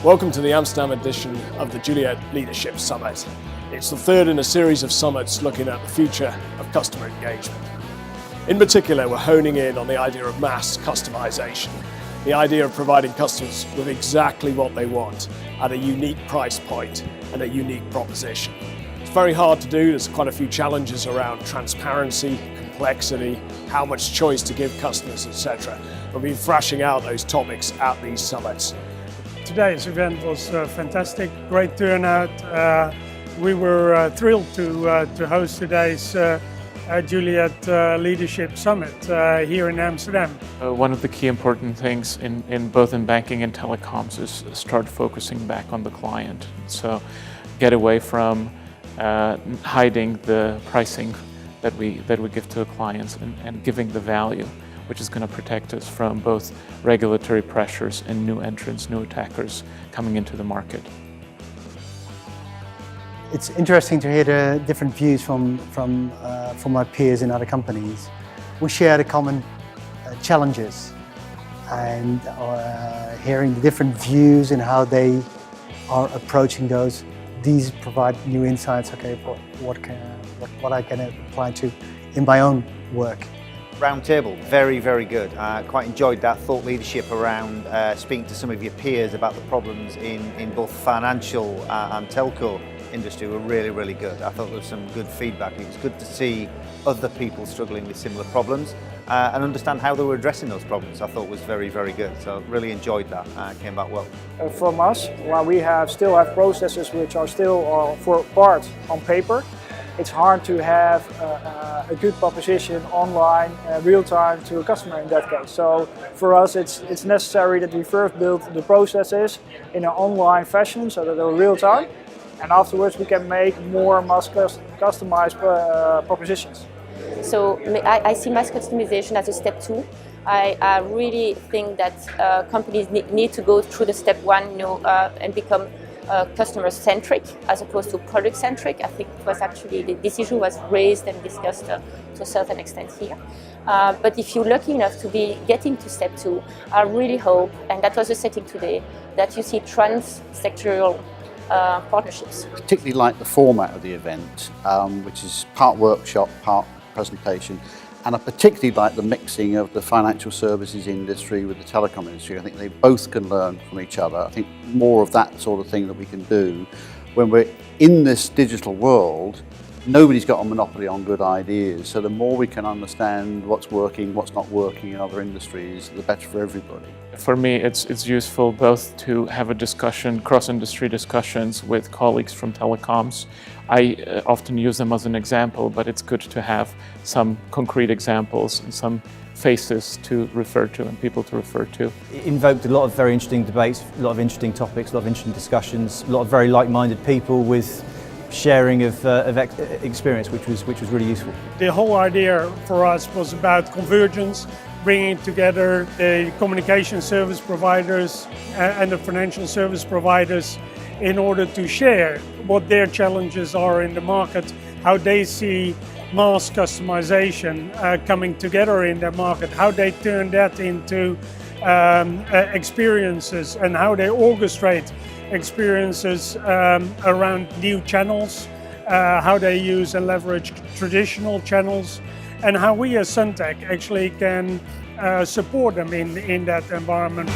Welcome to the Amsterdam edition of the Juliet Leadership Summit. It's the third in a series of summits looking at the future of customer engagement. In particular, we're honing in on the idea of mass customization, the idea of providing customers with exactly what they want at a unique price point and a unique proposition. It's very hard to do. There's quite a few challenges around transparency, complexity, how much choice to give customers, etc. We've been thrashing out those topics at these summits. Today's event was fantastic, great turnout. We were thrilled to host today's Juliet Leadership Summit here in Amsterdam. One of the key important things in both in banking and telecoms is start focusing back on the client. So get away from hiding the pricing that we give to our clients and giving the value, which is going to protect us from both regulatory pressures and new entrants, new attackers coming into the market. It's interesting to hear the different views from my peers in other companies. We share the common challenges, and hearing the different views and how they are approaching those. These provide new insights. Okay, what I can apply to in my own work. Roundtable, very, very good. Quite enjoyed that thought leadership around speaking to some of your peers about the problems in both financial and telco industry were really, really good. I thought there was some good feedback. It was good to see other people struggling with similar problems and understand how they were addressing those problems. I thought was very, very good. So really enjoyed that. Came back well. From us, while we still have processes which are still for part on paper, it's hard to have a good proposition online, real time to a customer in that case. So for us, it's necessary that we first build the processes in an online fashion so that they're real time, and afterwards we can make more mass customized propositions. So I see mass customization as a step 2. I really think that companies need to go through the step 1, and become customer-centric as opposed to product-centric. I think it was actually this issue was raised and discussed to a certain extent here. But if you're lucky enough to be getting to step 2, I really hope, and that was the setting today, that you see trans-sectorial partnerships. Particularly like the format of the event, which is part workshop, part presentation. And I particularly like the mixing of the financial services industry with the telecom industry. I think they both can learn from each other. I think more of that sort of thing that we can do when we're in this digital world. Nobody's got a monopoly on good ideas. So the more we can understand what's working, what's not working in other industries, the better for everybody. For me, it's useful both to have a discussion, cross-industry discussions with colleagues from telecoms. I often use them as an example, but it's good to have some concrete examples and some faces to refer to and people to refer to. It invoked a lot of very interesting debates, a lot of interesting topics, a lot of interesting discussions, a lot of very like-minded people with sharing of experience, which was really useful. The whole idea for us was about convergence, bringing together the communication service providers and the financial service providers in order to share what their challenges are in the market, how they see mass customization coming together in their market, how they turn that into experiences and how they orchestrate experiences around new channels, how they use and leverage traditional channels, and how we as Suntec actually can support them in that environment.